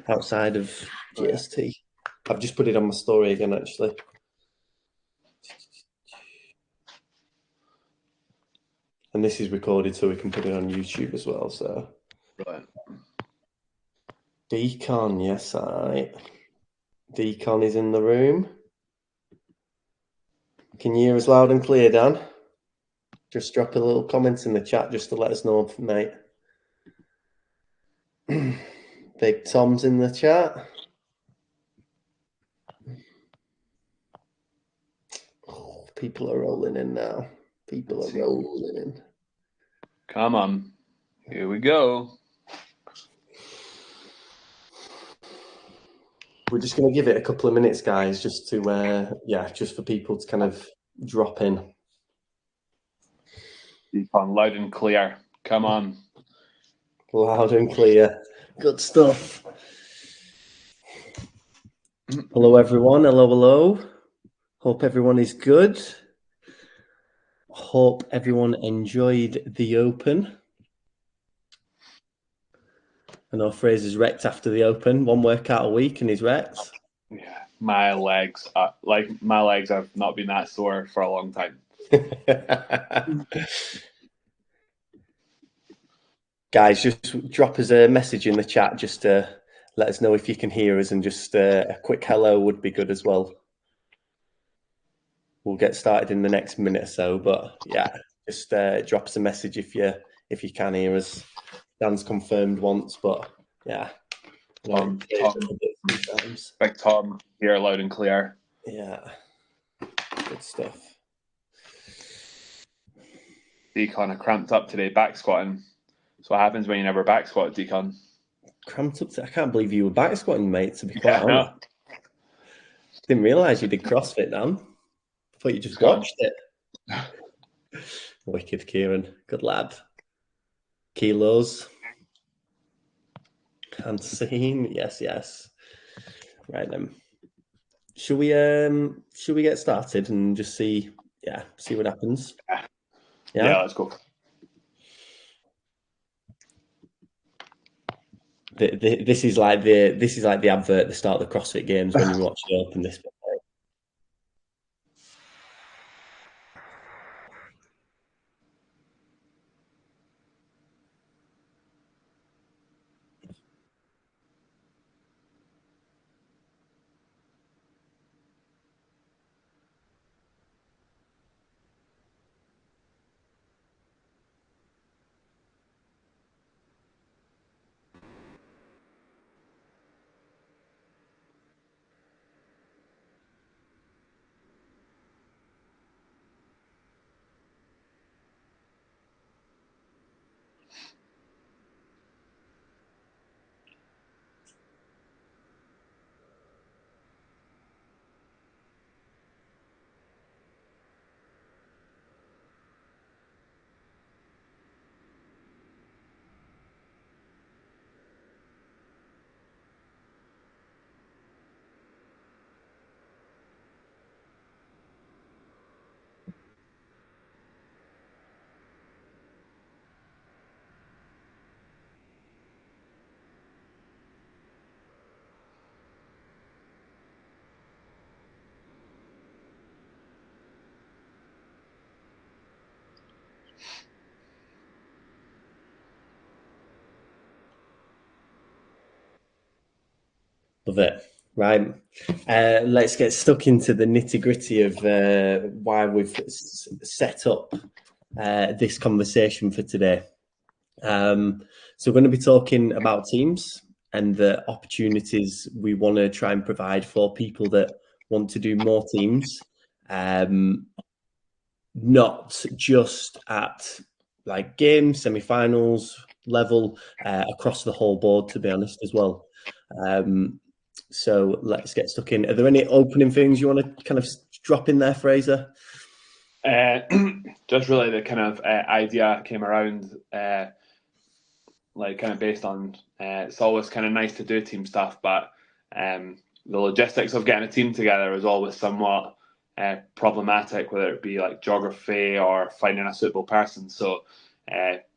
outside of JST. I've just put it on my story again, actually. And this is recorded so we can put it on YouTube as well. So, Right. Decon, yes, Decon is in the room. Can you hear us loud and clear, Dan? Just drop a little comment in the chat just to let us know, mate. Big Tom's in the chat. Oh, people are rolling in now. People are rolling in. Come on. Here we go. We're just going to give it a couple of minutes, guys, just to, just for people to kind of drop in. Decon, loud and clear. Come on. Loud and clear. Good stuff. Hello, everyone. Hello. Hope everyone is good. Hope everyone enjoyed the Open. I know Fraser's wrecked after the Open. One workout a week and he's wrecked. Yeah, my legs have not been that sore for a long time. Guys, just drop us a message in the chat just to let us know if you can hear us, and just a quick hello would be good as well. We'll get started in the next minute or so, but yeah, just drop us a message if you can hear us. Dan's confirmed once, but yeah. Big Tom here, loud and clear. Yeah, good stuff. Decon, I cramped up today back squatting. So what happens when you never back squat, Decon? Cramped up. I can't believe you were back squatting, mate, to be quite honest. Didn't realise you did CrossFit, Dan. I thought you just watched it. Wicked, Kieran. Good lad. Kilos. Unseen. Yes. Right then. Should we get started and just see what happens? Yeah, let's go. This is like the advert at the start of the CrossFit Games when you watch the Open this. Love it. Right. Let's get stuck into the nitty-gritty of why we've set up this conversation for today. So we're going to be talking about teams and the opportunities we want to try and provide for people that want to do more teams, not just at like games, semi-finals level, across the whole board, to be honest, as well. So let's get stuck in. Are there any opening things you want to kind of drop in there, Fraser? Just really the kind of idea came around, like kind of based on it's always kind of nice to do team stuff, but the logistics of getting a team together is always somewhat problematic, whether it be like geography or finding a suitable person. So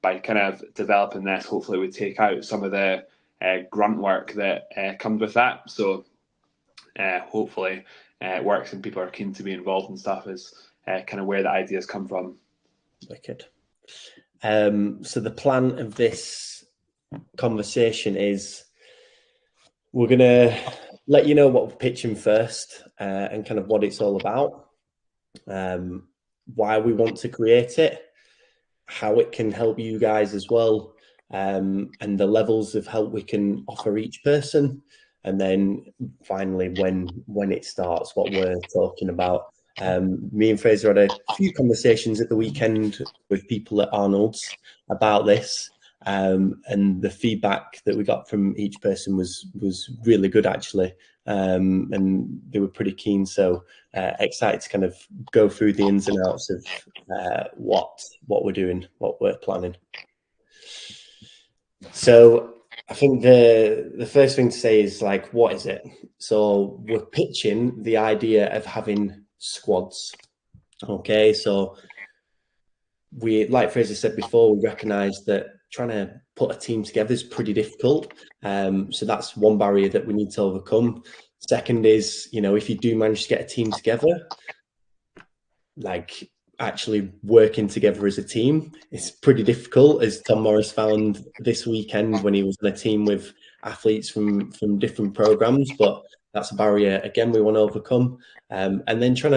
by kind of developing this, hopefully we take out some of the grunt work that comes with that. So hopefully it works and people are keen to be involved and stuff is kind of where the ideas come from. Wicked. So the plan of this conversation is we're going to let you know what we're pitching first and kind of what it's all about, why we want to create it, how it can help you guys as well, and the levels of help we can offer each person. And then finally, when it starts, what we're talking about. Me and Fraser had a few conversations at the weekend with people at Arnold's about this, and the feedback that we got from each person was really good actually, and they were pretty keen. So excited to kind of go through the ins and outs of what we're doing, what we're planning. So I think the first thing to say is like, what is it? So we're pitching the idea of having squads. Okay, so we, like Fraser said before, we recognise that trying to put a team together is pretty difficult. So that's one barrier that we need to overcome. Second is, if you do manage to get a team together, like actually working together as a team, it's pretty difficult, as Tom Morris found this weekend when he was on a team with athletes from different programs. But that's a barrier again we want to overcome, and then trying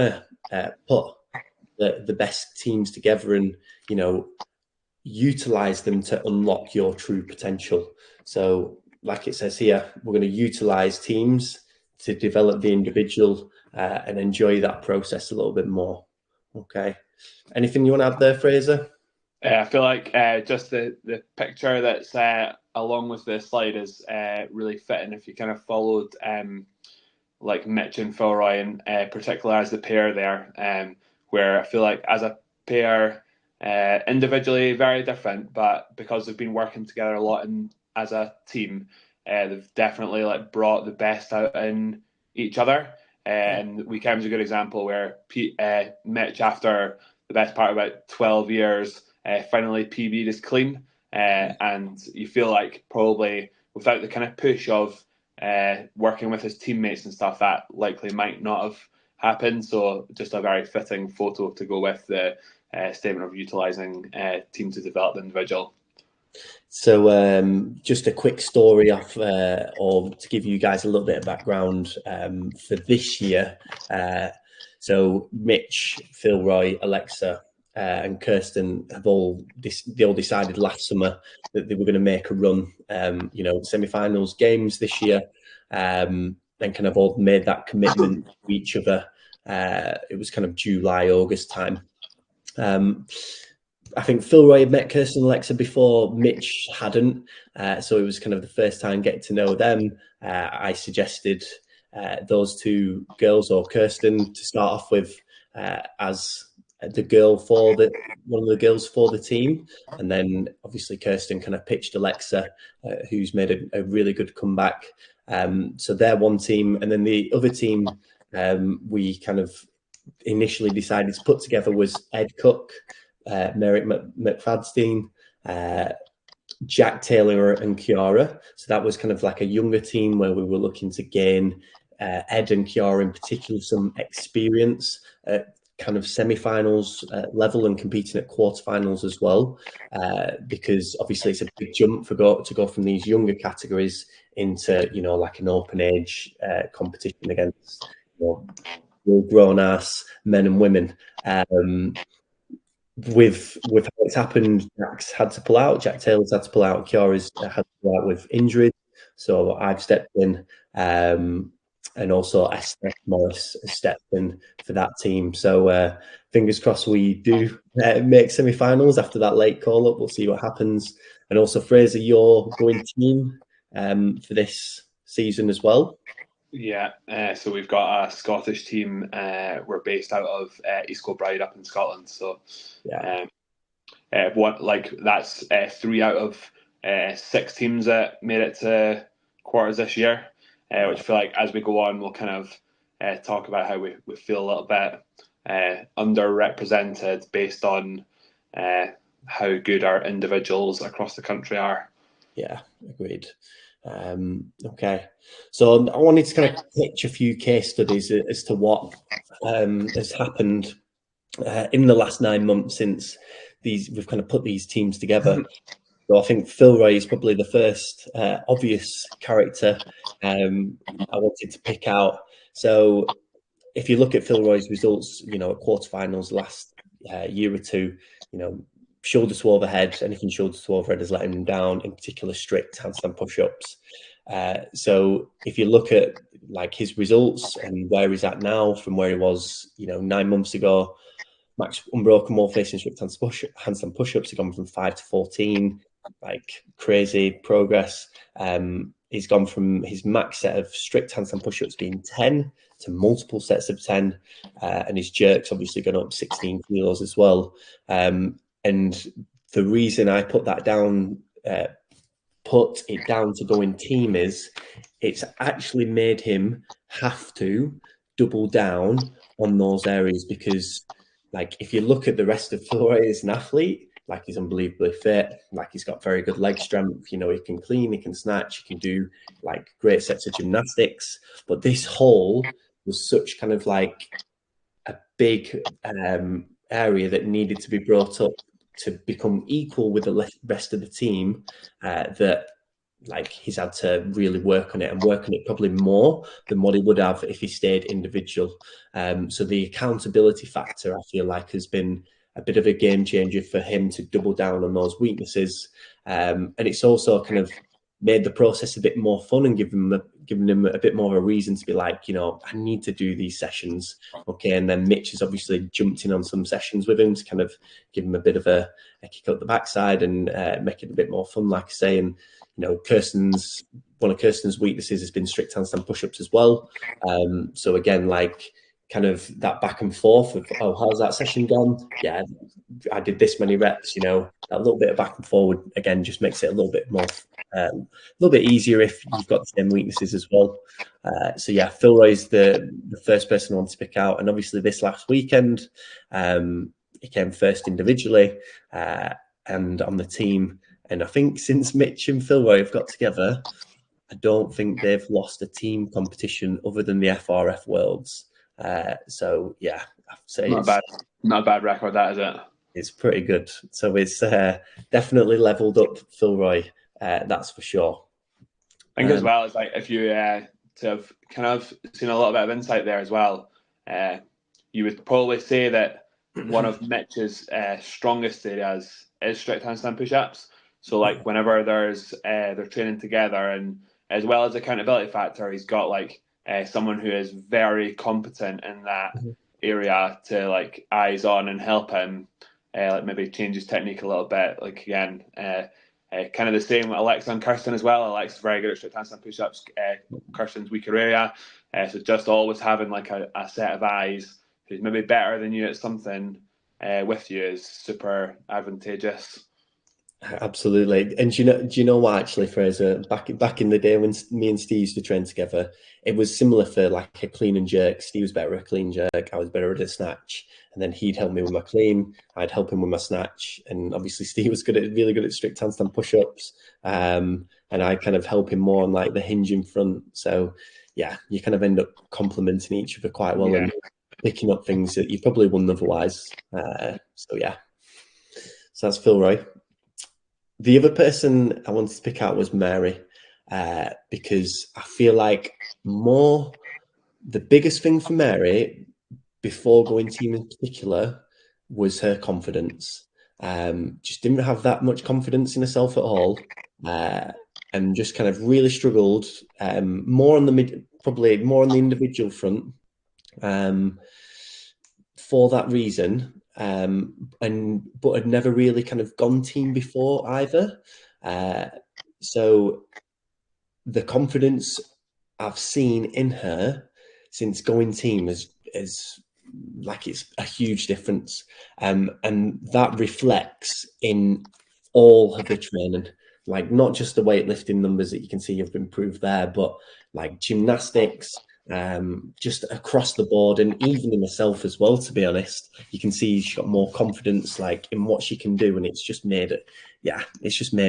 to put the best teams together and utilize them to unlock your true potential. So like it says here, we're going to utilize teams to develop the individual and enjoy that process a little bit more. Okay. Anything you want to add there, Fraser? I feel like just the picture that's along with the slide is really fitting if you kind of followed like Mitch and Philroy, and particularly as the pair there, where I feel like as a pair, individually very different, but because they've been working together a lot and as a team, they've definitely like brought the best out in each other. And weekend was a good example where Mitch, after the best part of about 12 years, finally PB'd his clean. And you feel like probably without the kind of push of working with his teammates and stuff, that likely might not have happened. So just a very fitting photo to go with the statement of utilising team to develop the individual. So just a quick story or to give you guys a little bit of background for this year. So Mitch, Philroy, Alexa, and Kirsten have all decided last summer that they were going to make a run, semi-finals games this year, and kind of all made that commitment to each other. It was kind of July, August time. I think Philroy had met Kirsten and Alexa before. Mitch hadn't, so it was kind of the first time getting to know them. I suggested those two girls, or Kirsten, to start off with as the girl for one of the girls for the team, and then obviously Kirsten kind of pitched Alexa, who's made a really good comeback. So they're one team, and then the other team we kind of initially decided to put together was Ed Cook, Merrick McFadstein, Jack Taylor and Kiara. So that was kind of like a younger team where we were looking to gain Ed and Kiara in particular some experience at kind of semi-finals level and competing at quarterfinals as well, because obviously it's a big jump to go from these younger categories into like an open age competition against grown ass men and women. With how it's happened, Jack's had to pull out. Jack Taylor's had to pull out. Kiara's had to pull out with injuries. So I've stepped in, and also Esther Morris has stepped in for that team. So fingers crossed we do make semi-finals after that late call-up. We'll see what happens. And also, Fraser, you're going team for this season as well. Yeah, so we've got a Scottish team. We're based out of East Kilbride up in Scotland. So, that's 3 out of 6 teams that made it to quarters this year. Which I feel like as we go on, we'll kind of talk about how we feel a little bit underrepresented based on how good our individuals across the country are. Yeah, agreed. Okay, so I wanted to kind of pitch a few case studies as to what has happened in the last 9 months since we've kind of put these teams together. So I think Philroy is probably the first obvious character I wanted to pick out. So if you look at Philroy's results, at quarterfinals last year or two, shoulder to overhead, anything shoulder to overhead is letting him down, in particular strict handstand push-ups. So if you look at like his results and where he's at now from where he was, 9 months ago, max unbroken wall facing strict handstand push-ups have gone from 5 to 14, like crazy progress. He's gone from his max set of strict handstand push-ups being 10 to multiple sets of 10, and his jerks obviously gone up 16 kilos as well. And the reason I put it down to go in team is it's actually made him have to double down on those areas, because like if you look at the rest of Flore as an athlete, like he's unbelievably fit, like he's got very good leg strength, he can clean, he can snatch, he can do like great sets of gymnastics. But this hole was such kind of like a big area that needed to be brought up to become equal with the rest of the team, that like he's had to really work on it, and work on it probably more than what he would have if he stayed individual. So the accountability factor, I feel like, has been a bit of a game changer for him to double down on those weaknesses. And it's also kind of made the process a bit more fun and given him a bit more of a reason to be like, I need to do these sessions. Okay. And then Mitch has obviously jumped in on some sessions with him to kind of give him a bit of a kick up the backside and make it a bit more fun, like I say. And, one of Kirsten's weaknesses has been strict handstand push-ups as well. So again, like kind of that back and forth of, oh, how's that session gone? Yeah, I did this many reps, that little bit of back and forward again just makes it a little bit more, a little bit easier if you've got the same weaknesses as well. So yeah, Philroy's the first person I want to pick out. And obviously this last weekend, he came first individually and on the team. And I think since Mitch and Philroy have got together, I don't think they've lost a team competition other than the FRF Worlds. So yeah, I'd say not a bad record, that, is it? It's pretty good. So it's definitely leveled up Philroy, that's for sure. I think as well, it's like if you to have kind of seen a little bit of insight there as well, you would probably say that one of Mitch's strongest areas is strict handstand push-ups. So like whenever they're training together, and as well as accountability factor, he's got like someone who is very competent in that area to like eyes on and help him like maybe change his technique a little bit. Like again, kind of the same with Alexa and Kirsten as well. Alexa's very good at strict handstand push-ups. Kirsten's weaker area. So just always having like a set of eyes who's maybe better than you at something with you is super advantageous. Absolutely. And do you know what, actually, Fraser, back in the day when me and Steve used to train together, it was similar for like a clean and jerk. Steve was better at a clean jerk, I was better at a snatch, and then he'd help me with my clean, I'd help him with my snatch. And obviously Steve was really good at strict handstand push-ups, and I kind of help him more on like the hinge in front. So yeah, you kind of end up complementing each other quite well, and picking up things that you probably wouldn't otherwise. So yeah, so that's Philroy. The other person I wanted to pick out was Mary, because I feel like the biggest thing for Mary before going team in particular was her confidence. Just didn't have that much confidence in herself at all, and just kind of really struggled, probably more on the individual front, for that reason. But had never really kind of gone team before either. So the confidence I've seen in her since going team is like it's a huge difference. And that reflects in all of the training, like not just the weightlifting numbers that you can see you've improved there, but like gymnastics, just across the board, and even in herself as well, to be honest. You can see she's got more confidence like in what she can do, and it's just made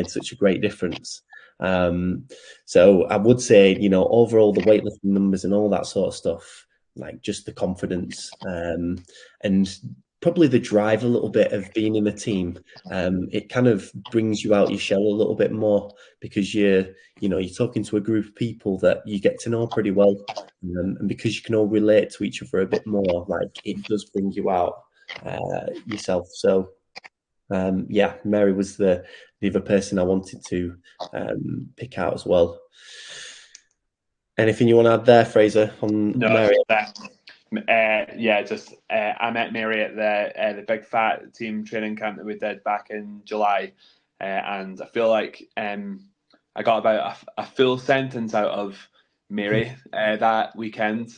such a great difference. So I would say, overall the weightlifting numbers and all that sort of stuff, like just the confidence, and probably the drive a little bit of being in a team. It kind of brings you out your shell a little bit more because you're talking to a group of people that you get to know pretty well, and because you can all relate to each other a bit more, like it does bring you out yourself. So yeah, Mary was the other person I wanted to pick out as well. Anything you want to add there, Fraser, on No, Mary? yeah, just I met Mary at the big fat team training camp that we did back in July, and I feel like I got about a full sentence out of Mary that weekend,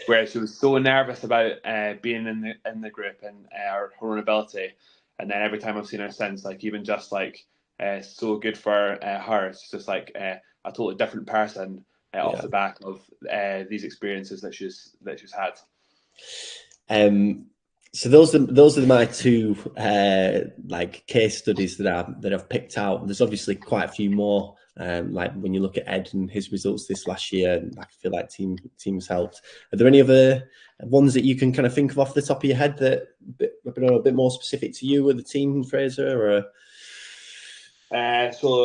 where she was so nervous about being in the group and her vulnerability, and then every time I've seen her since, like even just like so good for her, it's just like a totally different person off Yeah. the back of these experiences that she's had. So those are my two like case studies that I've picked out. There's obviously quite a few more. Like when you look at Ed and his results this last year, I feel like teams helped. Are there any other ones that you can kind of think of off the top of your head that a bit more specific to you or the team, Fraser? Or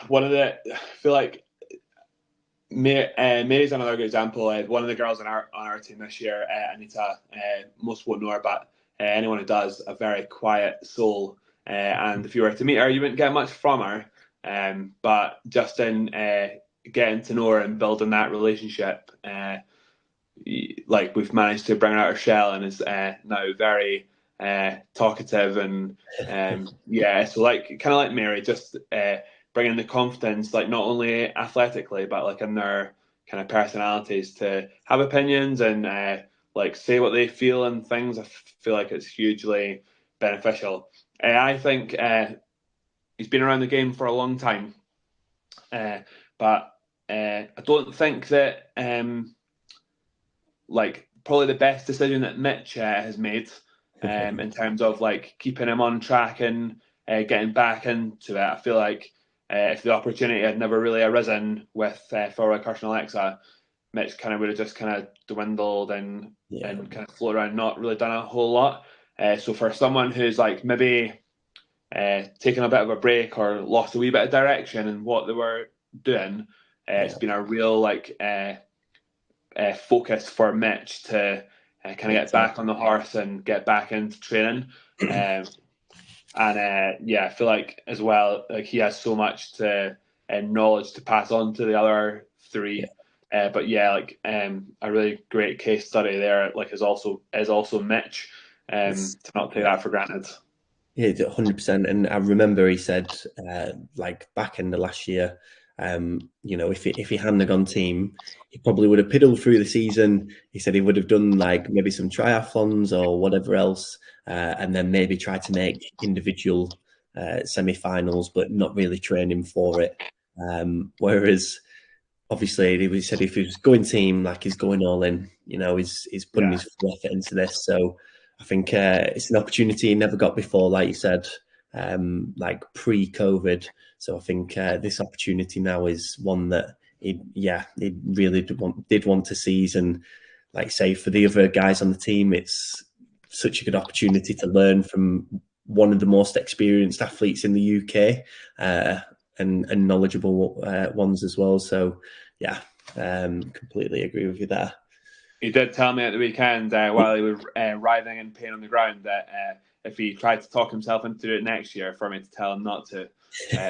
One of the, I feel like Mary's another good example. One of the girls on our team this year, Anita, most won't know her, but anyone who does, a very quiet soul. And if you were to meet her, you wouldn't get much from her. But just in getting to know her and building that relationship, like we've managed to bring her out her shell and is now very talkative and yeah, so like kind of like Mary, just bringing the confidence, like not only athletically but like in their kind of personalities to have opinions and like say what they feel and things. I feel like it's hugely beneficial. I think he's been around the game for a long time, but I don't think that like probably the best decision that Mitch has made in terms of like keeping him on track and getting back into it. I feel like if the opportunity had never really arisen with Thora, Kirsten, and Alexa, Mitch kind of would have just kind of dwindled and kind of floated around, not really done a whole lot. So for someone who's like maybe taken a bit of a break or lost a wee bit of direction in what they were doing, it's been a real like focus for Mitch to kind of get back on the horse and get back into training. Yeah, I feel like as well, like he has so much to knowledge to pass on to the other three. But yeah, like a really great case study there. Like is also Mitch. To not take that for granted. Yeah, 100%. And I remember he said, like back in the last year, if he hadn't gone team, he probably would have piddled through the season. He said he would have done like maybe some triathlons or whatever else, and then maybe try to make individual semi-finals, but not really training for it. Whereas obviously he said if he was going team, like he's going all in, he's putting his full effort into this. So I think it's an opportunity he never got before, like you said, like pre-COVID. So I think this opportunity now is one that he really did want to seize. And like say for the other guys on the team, it's such a good opportunity to learn from one of the most experienced athletes in the UK. And knowledgeable ones as well. So yeah, completely agree with you there. He did tell me at the weekend while he was writhing in pain on the ground that if he tried to talk himself into it next year, for me to tell him not to.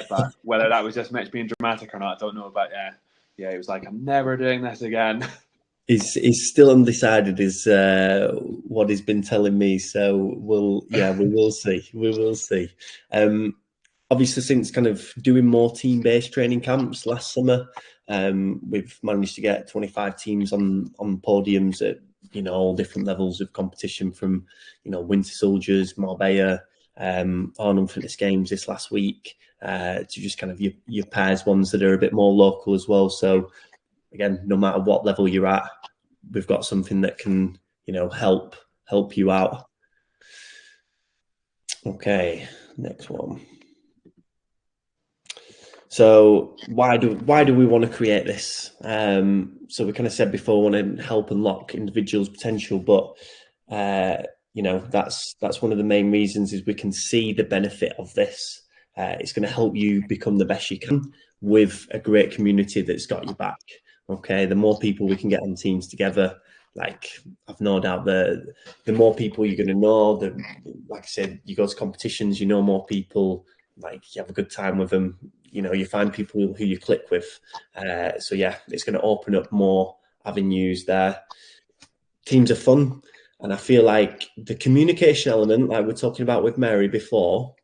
But whether that was just Mitch being dramatic or not, I don't know. But yeah, he was like, "I'm never doing this again." He's still undecided, is what he's been telling me. So we will see. We will see. Obviously, since kind of doing more team-based training camps last summer, we've managed to get 25 teams on podiums at all different levels of competition, from Winter Soldiers, Marbella, Arnold Fitness Games this last week, to just kind of your pairs ones that are a bit more local as well. So again, no matter what level you're at, we've got something that can help you out. Okay, next one. So why do we want to create this? So we kind of said before, we want to help unlock individuals' potential, but that's one of the main reasons is we can see the benefit of this. It's going to help you become the best you can with a great community that's got your back. Okay, the more people we can get on teams together, like I've no doubt the more people you're going to know, like I said, you go to competitions, you know more people, like you have a good time with them, you find people who you click with. So yeah, it's going to open up more avenues there. Teams are fun, and I feel like the communication element, like we're talking about with Mary before,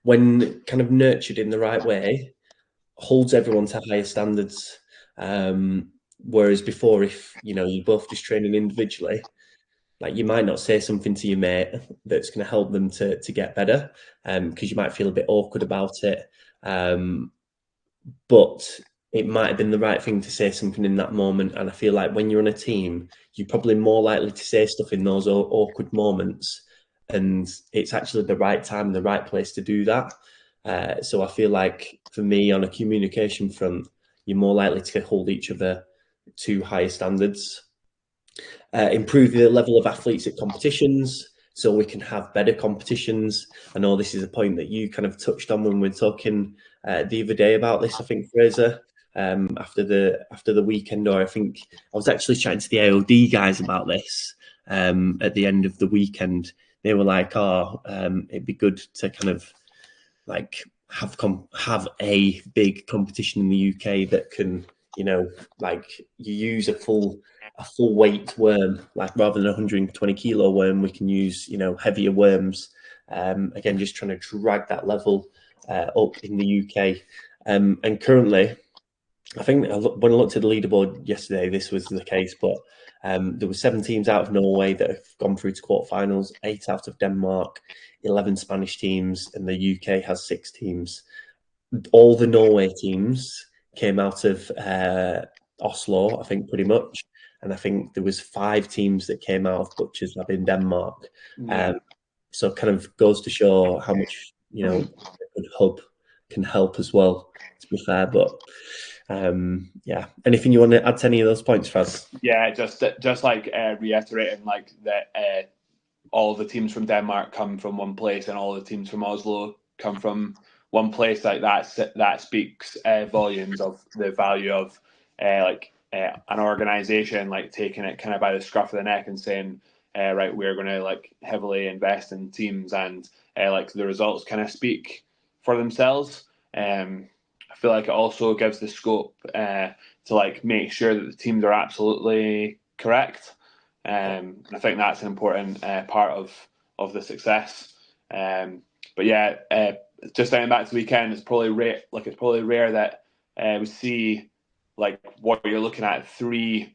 when kind of nurtured in the right way, holds everyone to higher standards. Whereas before, if you're both just training individually, like you might not say something to your mate that's going to help them to get better, because you might feel a bit awkward about it. But it might have been the right thing to say something in that moment. And I feel like when you're on a team, you're probably more likely to say stuff in those awkward moments. And it's actually the right time and the right place to do that. So I feel like for me, on a communication front, you're more likely to hold each other to higher standards. Improve the level of athletes at competitions so we can have better competitions. I know this is a point that you kind of touched on when we were talking the other day about this, I think, Fraser, after the weekend, or I think I was actually chatting to the AOD guys about this at the end of the weekend. They were like, it'd be good to kind of like have a big competition in the UK that can, like you use a full weight worm, like rather than a 120 kilo worm, we can use, heavier worms. Again, just trying to drag that level up in the UK. And currently, I think when I looked at the leaderboard yesterday, this was the case, but there were 7 teams out of Norway that have gone through to quarterfinals, 8 out of Denmark, 11 Spanish teams, and the UK has 6 teams. All the Norway teams came out of Oslo, I think, pretty much. And I think there was 5 teams that came out of Butchers Lab in Denmark. Yeah. So it kind of goes to show how much, a good hub can help as well, to be fair. But yeah, anything you want to add to any of those points, Faz? Yeah, just like reiterating like that all the teams from Denmark come from one place and all the teams from Oslo come from one place. Like that speaks volumes of the value of an organization like taking it kind of by the scruff of the neck and saying, right, we're going to like heavily invest in teams, and like the results kind of speak for themselves. I feel like it also gives the scope to like make sure that the teams are absolutely correct. I think that's an important part of the success. But yeah, just going back to the weekend, it's probably rare. Like it's probably rare that we see like what you're looking at 3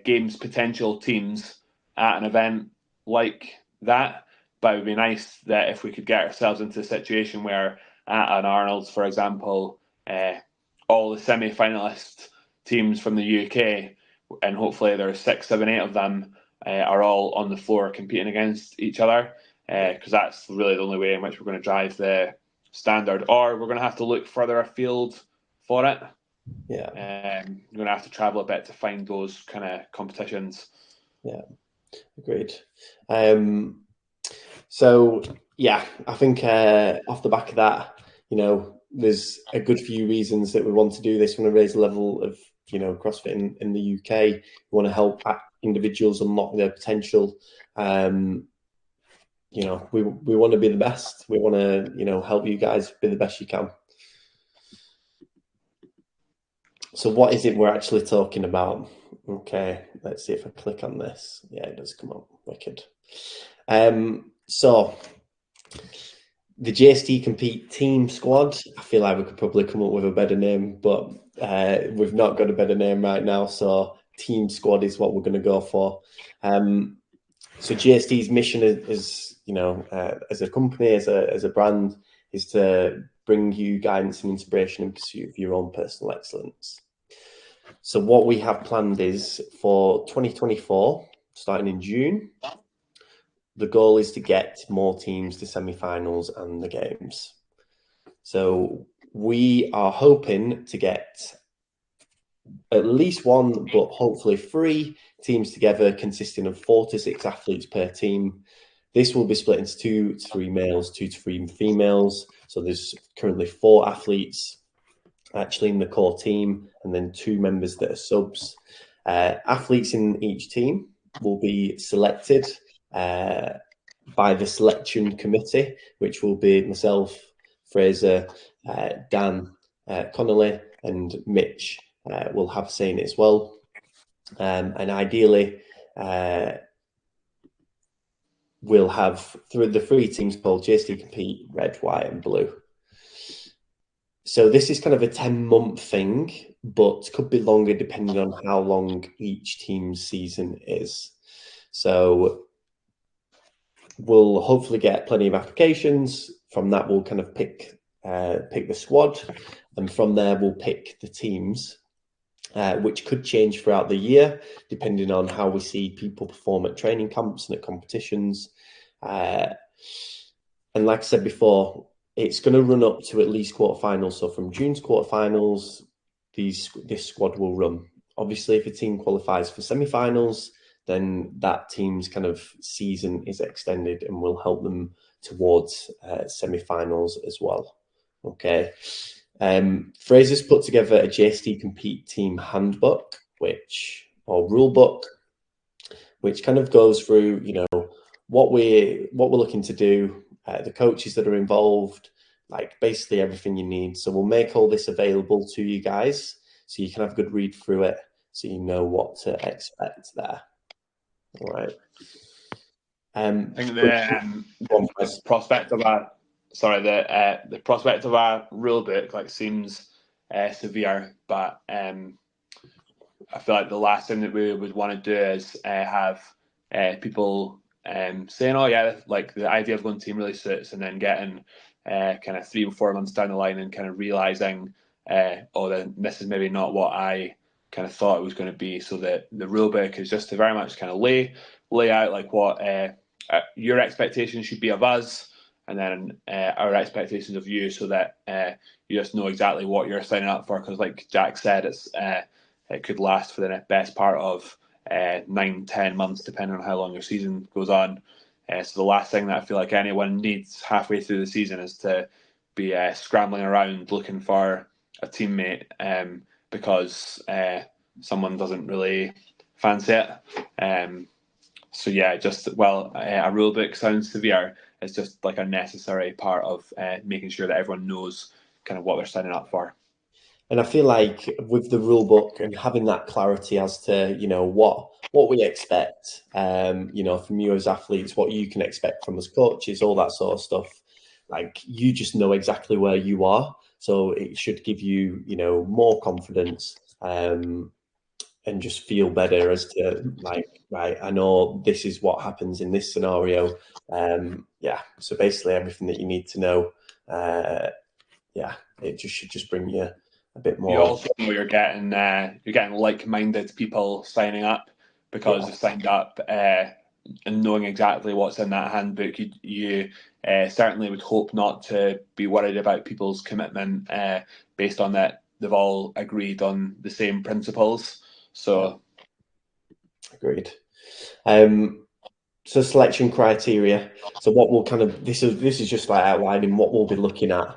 games potential teams at an event like that. But it would be nice that if we could get ourselves into a situation where at an Arnold's, for example, all the semi-finalist teams from the UK, and hopefully there are 6, 7, 8 of them, are all on the floor competing against each other, because that's really the only way in which we're going to drive the standard, or we're going to have to look further afield for it. Yeah. You're going to have to travel a bit to find those kind of competitions. Yeah, agreed. So yeah, I think off the back of that, there's a good few reasons that we want to do this. We want to raise the level of CrossFit in the UK. We want to help individuals unlock their potential. We want to be the best. We want to help you guys be the best you can. So what is it we're actually talking about? Okay, let's see if I click on this. Yeah, it does come up. Wicked. So the JST Compete Team Squad, I feel like we could probably come up with a better name, but we've not got a better name right now. So Team Squad is what we're going to go for. So JST's mission is, as a company, as a brand, is to bring you guidance and inspiration in pursuit of your own personal excellence. So what we have planned is for 2024, starting in June, the goal is to get more teams to semi-finals and the games. So we are hoping to get at least one, but hopefully 3 teams together consisting of 4 to 6 athletes per team. This will be split into 2 to 3 males, 2 to 3 females. So there's currently 4 athletes actually in the core team, and then 2 members that are subs. Athletes in each team will be selected by the selection committee, which will be myself, Fraser, Dan, Connolly, and Mitch will have say in it as well. And ideally, we'll have through the 3 teams called JST Compete, Red, White, and Blue. So this is kind of a 10-month thing, but could be longer depending on how long each team's season is. So we'll hopefully get plenty of applications. From that, we'll kind of pick the squad, and from there we'll pick the teams, which could change throughout the year depending on how we see people perform at training camps and at competitions. And like I said before, it's going to run up to at least quarterfinals. So from June's quarterfinals, this squad will run. Obviously, if a team qualifies for semi-finals, then that team's kind of season is extended and will help them towards semi-finals as well. Okay. Fraser's put together a JST Compete team handbook, or rule book, which kind of goes through, what we're looking to do, the coaches that are involved, like basically everything you need. So we'll make all this available to you guys, so you can have a good read through it, so you know what to expect there. All right. I think the prospect of the prospect of a rule book seems severe, but I feel like the last thing that we would want to do is have people saying, "Oh yeah, like the idea of one team really suits," and then getting kind of 3 or 4 months down the line and kind of realizing, "Oh, then this is maybe not what I kind of thought it was going to be." So the rule book is just to very much kind of lay out like what your expectations should be of us, and then our expectations of you, so that you just know exactly what you're signing up for. Because like Jack said, it could last for the best part of 9-10 months, depending on how long your season goes on. So the last thing that I feel like anyone needs halfway through the season is to be scrambling around looking for a teammate because someone doesn't really fancy it. So yeah, a rule book sounds severe. It's just like a necessary part of making sure that everyone knows kind of what they're signing up for. And I feel like with the rule book and having that clarity as to, what we expect, from you as athletes, what you can expect from us coaches, all that sort of stuff, like you just know exactly where you are. So it should give you, more confidence and just feel better as to like, right, I know this is what happens in this scenario. So basically everything that you need to know, it should just bring you a bit more. You also know you're getting like-minded people signing up, because they signed up and knowing exactly what's in that handbook. You certainly would hope not to be worried about people's commitment based on that they've all agreed on the same principles. So, agreed. So selection criteria. So what we'll this is just like outlining what we'll be looking at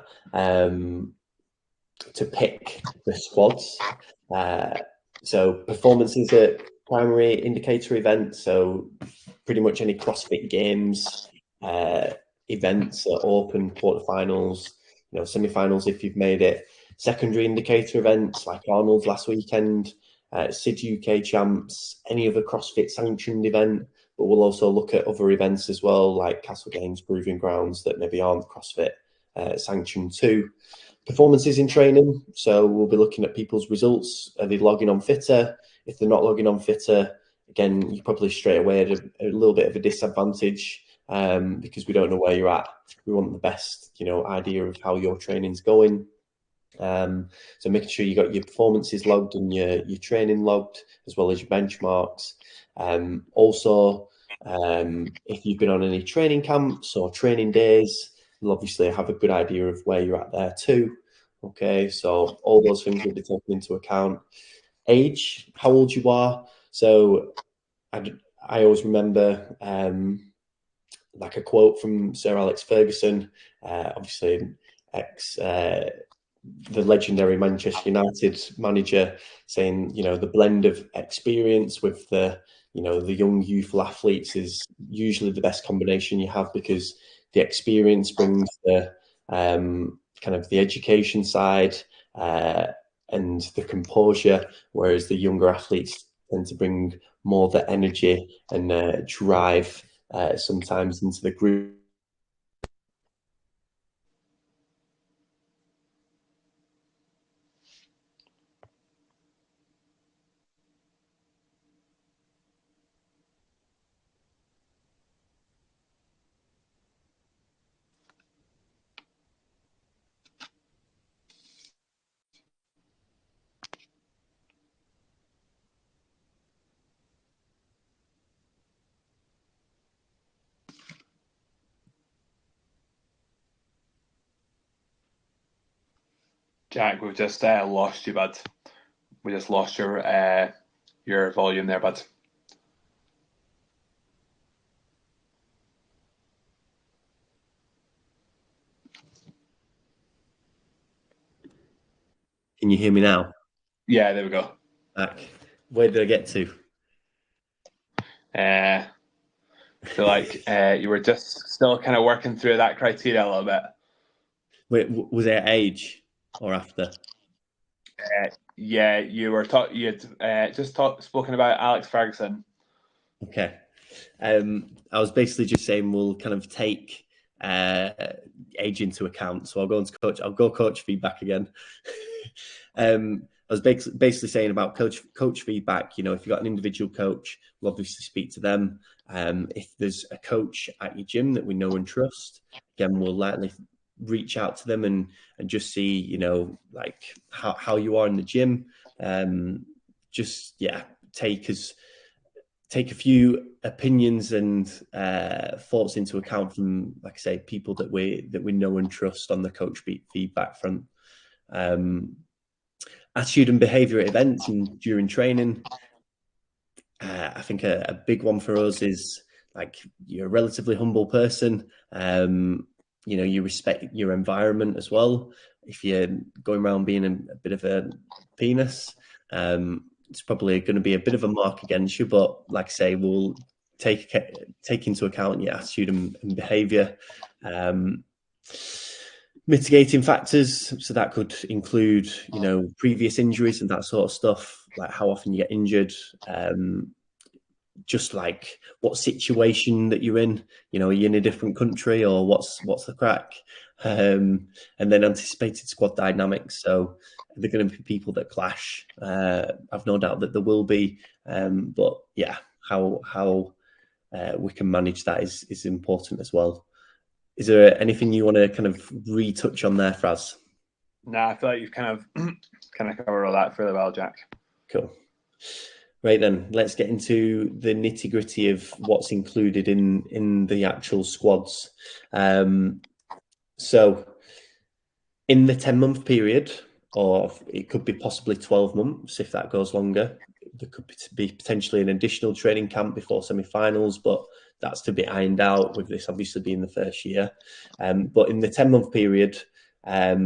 to pick the squads. So performances at primary indicator events. So pretty much any CrossFit Games events, open, quarterfinals, semi-finals if you've made it. Secondary indicator events like Arnold's last weekend, SID UK Champs, any other CrossFit sanctioned event. But we'll also look at other events as well, like Castle Games, Proving Grounds that maybe aren't CrossFit sanctioned too. Performances in training. So we'll be looking at people's results. Are they logging on fitter? If they're not logging on fitter, again, you probably straight away at a little bit of a disadvantage because we don't know where you're at. We want the best, idea of how your training's going. So making sure you got your performances logged and your training logged, as well as your benchmarks. Also, if you've been on any training camps or training days, you'll obviously have a good idea of where you're at there too. Okay, so all those things will be taken into account. Age, how old you are. So I always remember like a quote from Sir Alex Ferguson, obviously ex the legendary Manchester United manager, saying, the blend of experience with the young youthful athletes is usually the best combination you have, because the experience brings the kind of the education side and the composure, whereas the younger athletes tend to bring more the energy and drive sometimes into the group. Jack, we've just lost you, bud. We just lost your volume there, bud. Can you hear me now? Yeah, there we go. Back. Where did I get to? Feel like you were just still kind of working through that criteria a little bit. Wait, was it age or after? Yeah, you were you had just spoken about Alex Ferguson. Okay. I was basically just saying we'll kind of take age into account. So I'll go coach feedback again. I was basically saying about coach feedback. If you've got an individual coach, we'll obviously speak to them. If there's a coach at your gym that we know and trust, again, we'll likely reach out to them and just see, like how you are in the gym. Take a few opinions and thoughts into account from, like I say, people that we know and trust on the coach feedback front. Attitude and behaviour at events and during training. I think a big one for us is, like, you're a relatively humble person. You respect your environment as well. If you're going around being a bit of a penis, it's probably going to be a bit of a mark against you. But like I say, we'll take into account your attitude and behaviour. Mitigating factors, so that could include, previous injuries and that sort of stuff, like how often you get injured, just like what situation that you're in. Are you in a different country, or what's the crack? And then anticipated squad dynamics. So they're going to be people that clash. I've no doubt that there will be, but yeah, how we can manage that is important as well. Is there anything you want to kind of retouch on there, Fraz? Nah, I feel like you've kind of covered all that fairly well, Jack. Cool. Right then, let's get into the nitty gritty of what's included in the actual squads. So in the 10-month period, or it could be possibly 12 months if that goes longer, there could be potentially an additional training camp before semi-finals, but that's to be ironed out, with this obviously being the first year. But in the 10-month period, there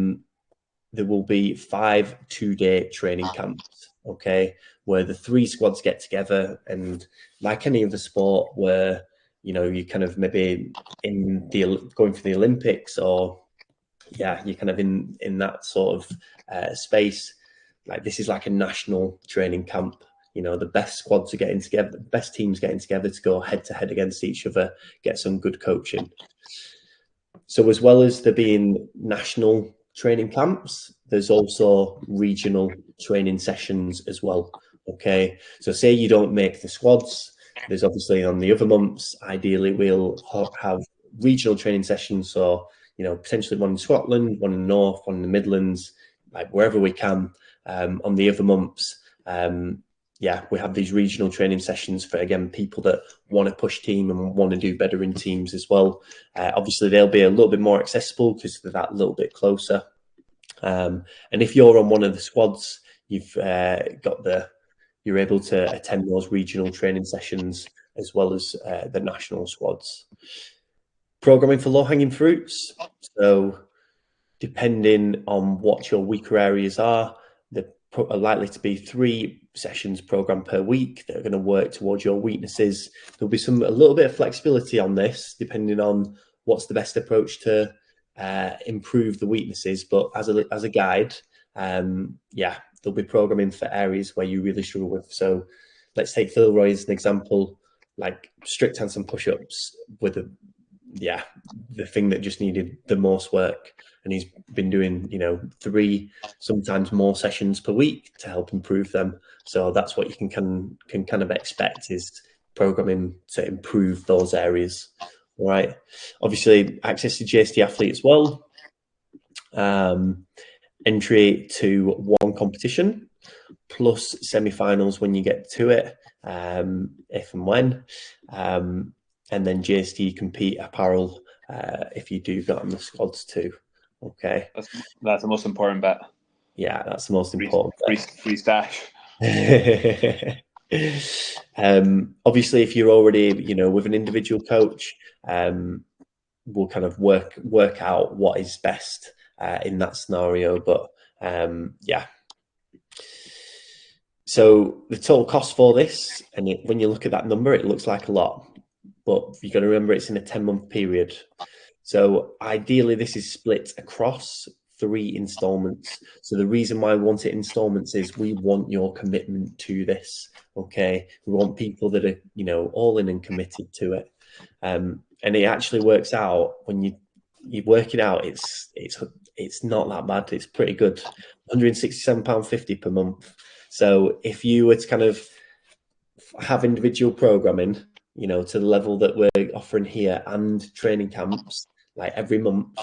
will be 5 2-day training camps, okay, where the 3 squads get together, and like any other sport where, you kind of maybe going for the Olympics, or you're kind of in that sort of space. Like, this is like a national training camp. The best squads are getting together, the best teams getting together to go head to head against each other, get some good coaching. So as well as there being national training camps, there's also regional training sessions as well. Okay, so say you don't make the squads, there's obviously on the other months, ideally we'll have regional training sessions. So, potentially one in Scotland, one in the North, one in the Midlands, like wherever we can. On the other months, we have these regional training sessions for, again, people that want to push team and want to do better in teams as well. Obviously, they'll be a little bit more accessible because they're that little bit closer. And if you're on one of the squads, you're able to attend those regional training sessions as well as the national squads. Programming for low-hanging fruits. So depending on what your weaker areas are, there are likely to be 3 sessions programmed per week that are going to work towards your weaknesses. There'll be a little bit of flexibility on this, depending on what's the best approach to improve the weaknesses. But as a guide, there'll be programming for areas where you really struggle with. So let's take Phil Roy as an example, like strict handstand push-ups with the thing that just needed the most work, and he's been doing 3, sometimes more sessions per week to help improve them. So that's what you can kind of expect, is programming to improve those areas. All right, obviously access to JST Athlete as well, entry to one competition plus semi-finals when you get to it, if and when, and then JST compete apparel if you do get on the squads too. Okay, that's the most important bit. Yeah, that's the most important bit. Free stash. Obviously, if you're already with an individual coach, we'll kind of work out what is best in that scenario. But so the total cost for this, and when you look at that number, it looks like a lot, but you've got to remember it's in a 10-month period. So ideally, this is split across 3 installments. So the reason why we want it installments is we want your commitment to this. Okay, we want people that are all in and committed to it. And it actually works out when you work it out. It's not that bad. It's pretty good. £167.50 per month. So if you were to kind of have individual programming, to the level that we're offering here, and training camps, like every month,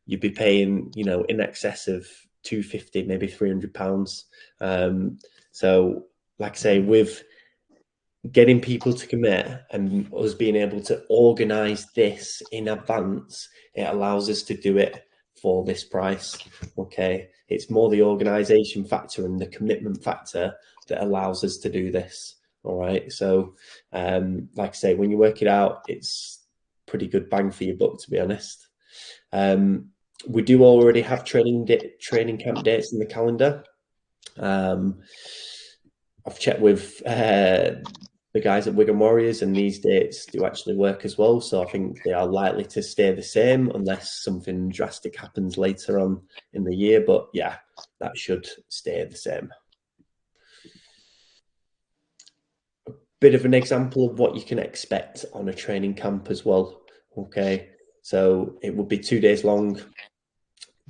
you'd be paying, in excess of £250, maybe £300. So, like I say, with getting people to commit and us being able to organise this in advance, it allows us to do it for this price. Okay, it's more the organisation factor and the commitment factor that allows us to do this. All right, so like I say, when you work it out, it's pretty good bang for your buck, to be honest. We do already have training camp dates in the calendar. I've checked with the guys at Wigan Warriors, and these dates do actually work as well. So I think they are likely to stay the same unless something drastic happens later on in the year. But yeah, that should stay the same. A bit of an example of what you can expect on a training camp as well. Okay, so it would be 2 days long,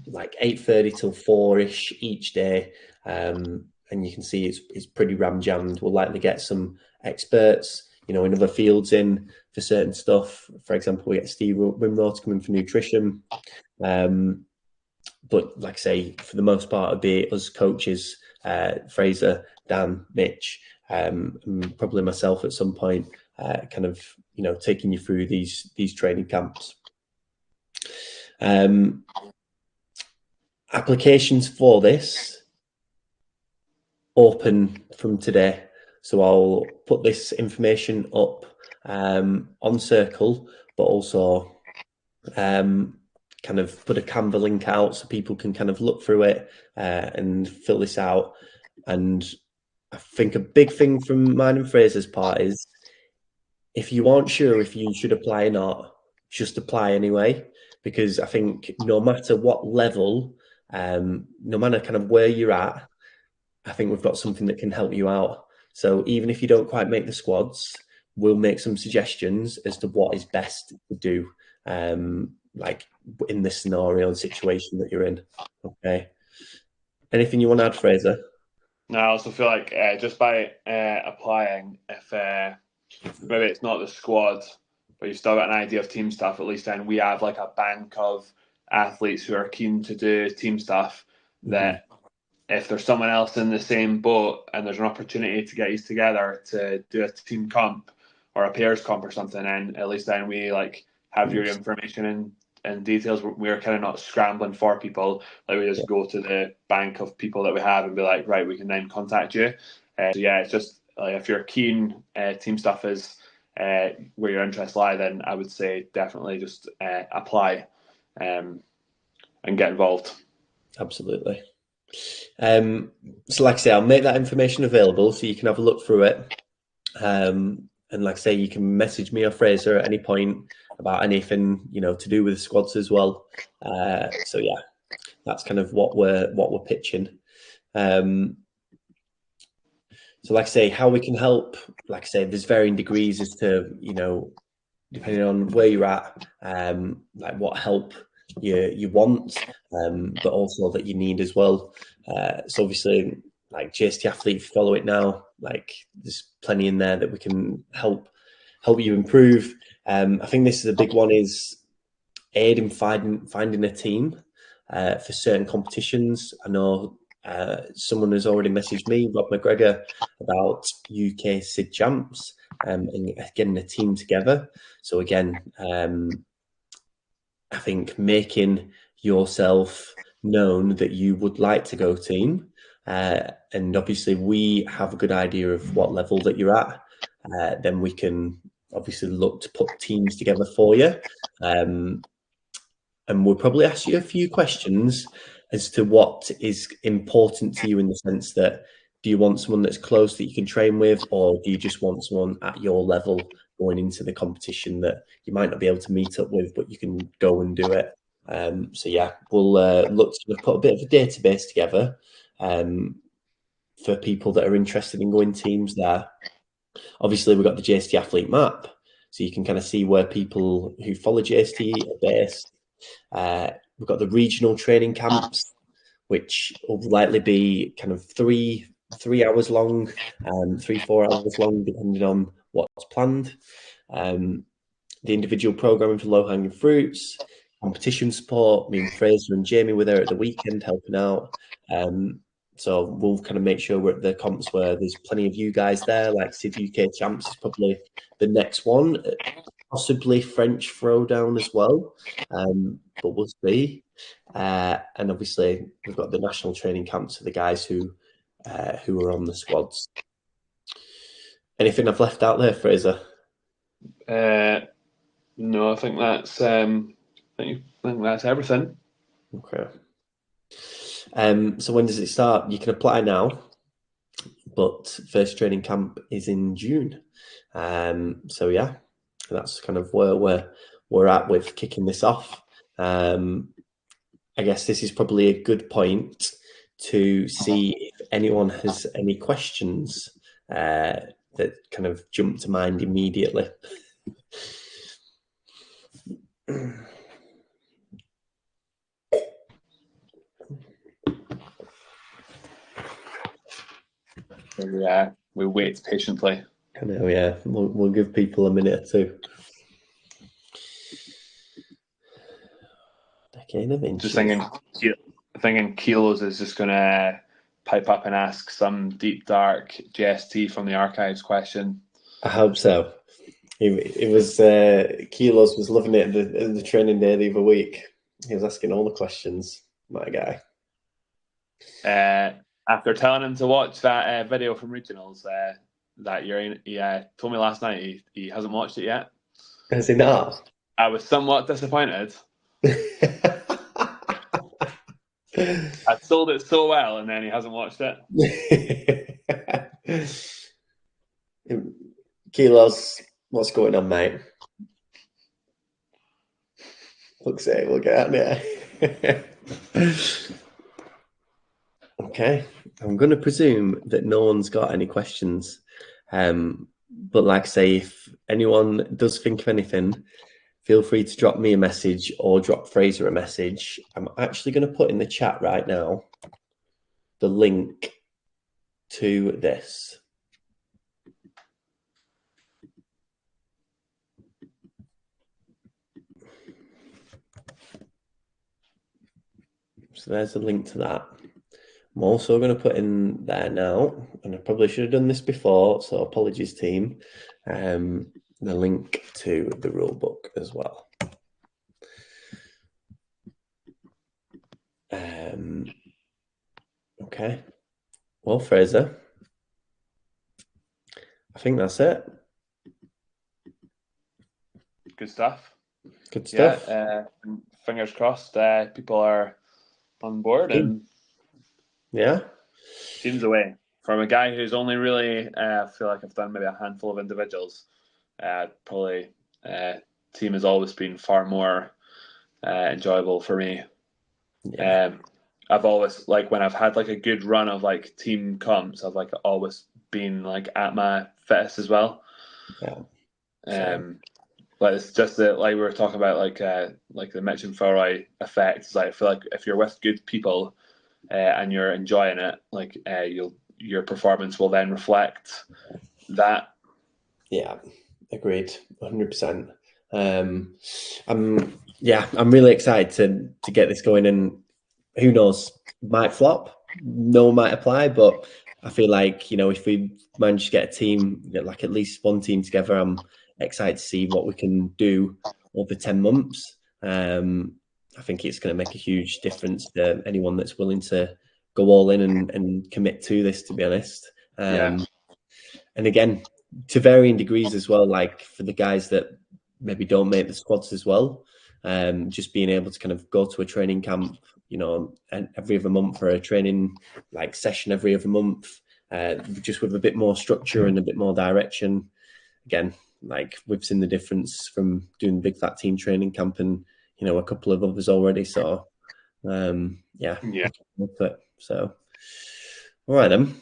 like 8:30 till 4-ish each day. And you can see it's pretty ram-jammed. We'll likely get some experts, in other fields in for certain stuff. For example, we get Steve Wimrow to come in for nutrition. But like I say, for the most part, it'd be us coaches, Fraser, Dan, Mitch, and probably myself at some point, kind of, taking you through these training camps. Applications for this open from today. So I'll put this information up on Circle, but also kind of put a Canva link out so people can kind of look through it and fill this out. And I think a big thing from mine and Fraser's part is, if you aren't sure if you should apply or not, just apply anyway, because I think no matter what level, no matter kind of where you're at, I think we've got something that can help you out. So even if you don't quite make the squads, we'll make some suggestions as to what is best to do, like in this scenario and situation that you're in. Okay. Anything you want to add, Fraser? No, I also feel like just by applying, if maybe it's not the squad, but you've still got an idea of team stuff, at least then we have like a bank of athletes who are keen to do team stuff, that if there's someone else in the same boat and there's an opportunity to get you together to do a team comp or a pairs comp or something, and at least then we like have your information in details. We're kind of not scrambling for people. Like we just go to the bank of people that we have and be like, right, we can then contact you. So yeah, it's just like if you're keen, team stuff is where your interests lie, then I would say definitely just apply and get involved. Absolutely. So like I say, I'll make that information available so you can have a look through it. And like I say, you can message me or Fraser at any point about anything, to do with the squads as well. So yeah, that's kind of what we're pitching. So like I say, how we can help, like I say, there's varying degrees as to, depending on where you're at, like what help you want, but also that you need as well. So obviously, like JST Athlete, follow it now. Like there's plenty in there that we can help you improve. I think this is a big one, is aid in finding a team for certain competitions. I know someone has already messaged me, Rob McGregor, about UK SID Champs and getting a team together. So again, I think making yourself known that you would like to go team, and obviously we have a good idea of what level that you're at, then we can obviously look to put teams together for you. And we'll probably ask you a few questions as to what is important to you, in the sense that, do you want someone that's close that you can train with, or do you just want someone at your level going into the competition that you might not be able to meet up with, but you can go and do it? So yeah, we'll look to put a bit of a database together for people that are interested in going teams there. Obviously, we've got the JST Athlete map, so you can kind of see where people who follow JST are based. We've got the regional training camps, which will likely be kind of 3 hours long, 3-4 hours long, depending on what's planned. The individual programming for low hanging fruits, competition support. Me and Fraser and Jamie were there at the weekend helping out. So we'll kind of make sure we're at the comps where there's plenty of you guys there. Like SID UK Champs is probably the next one, possibly French Throwdown as well, but we'll see. And obviously we've got the national training camps for the guys who are on the squads. Anything I've left out there, Fraser? No, I think that's everything. Okay. So when does it start? You can apply now, but first training camp is in June. So yeah, that's kind of where we're at with kicking this off. I guess this is probably a good point to see if anyone has any questions that kind of jump to mind immediately. Yeah, we wait patiently. I know, yeah. We'll give people a minute or two. Decade of inches. Just thinking Kilos is just going to pipe up and ask some deep, dark JST from the archives question. I hope so. It was Kilos was loving it at the training day the other week. He was asking all the questions, my guy. After telling him to watch that video from regionals that year, he told me last night he hasn't watched it yet. Has he not? I was somewhat disappointed. I sold it so well, and then he hasn't watched it. Kilos, what's going on, mate? Look, say we'll get out here. Okay, I'm going to presume that no one's got any questions. But like I say, if anyone does think of anything, feel free to drop me a message or drop Fraser a message. I'm actually going to put in the chat right now the link to this. So there's a link to that. I'm also going to put in there now, and I probably should have done this before, so apologies, team, the link to the rule book as well. Okay. Well, Fraser, I think that's it. Good stuff. Good stuff. Yeah, fingers crossed. People are on board and Yeah. teams away. From a guy who's only really, feel like I've done maybe a handful of individuals. Probably team has always been far more enjoyable for me. Yeah. I've always like when I've had like a good run of like team comps, I've like always been like at my fittest as well. Yeah. Like it's just that like we were talking about like the Mitch and Farroy effect. It's like I feel like if you're with good people and you're enjoying it, like your performance will then reflect that. Yeah. Agreed. 100%. I'm really excited to get this going, and who knows, might flop, no might apply, but I feel like, if we manage to get a team, like at least one team together, I'm excited to see what we can do over 10 months. I think it's going to make a huge difference to anyone that's willing to go all in and commit to this, to be honest. Yeah, And again, to varying degrees as well, like for the guys that maybe don't make the squads as well, just being able to kind of go to a training camp, and every other month, or a training like session every other month, just with a bit more structure and a bit more direction. Again, like we've seen the difference from doing Big Fat Team training camp and a couple of others already. So yeah, yeah, so all right then.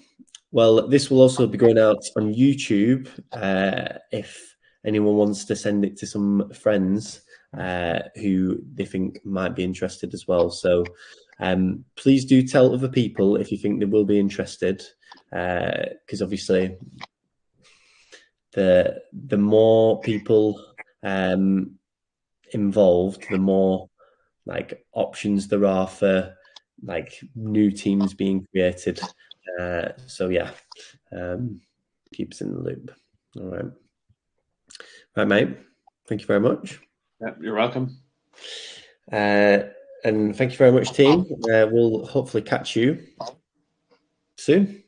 Well, this will also be going out on YouTube if anyone wants to send it to some friends who they think might be interested as well. So please do tell other people if you think they will be interested, because obviously the more people involved, the more like options there are for like new teams being created. So yeah, keep us in the loop. All right, mate. Thank you very much. yeah. You're welcome. And thank you very much, team. We'll hopefully catch you soon.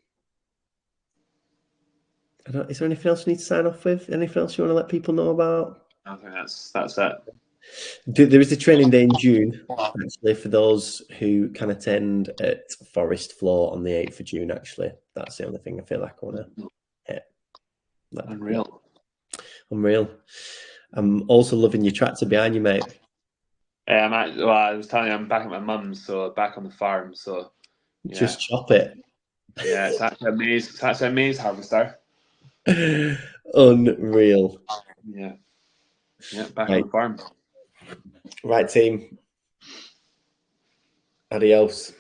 Is there anything else you need to sign off with? Anything else you want to let people know about? I think that's it. There is a training day in June, actually, for those who can attend at Forest Floor on the 8th of June, actually. That's the only thing I feel like I want to hit. Unreal. Unreal. I'm also loving your tractor behind you, mate. I was telling you, I'm back at my mum's, so back on the farm. So yeah, Just chop it. yeah, it's actually a maize. It's actually a maize harvester. Unreal. Yeah, yeah, back on Right. the farm. Right, team. Adios.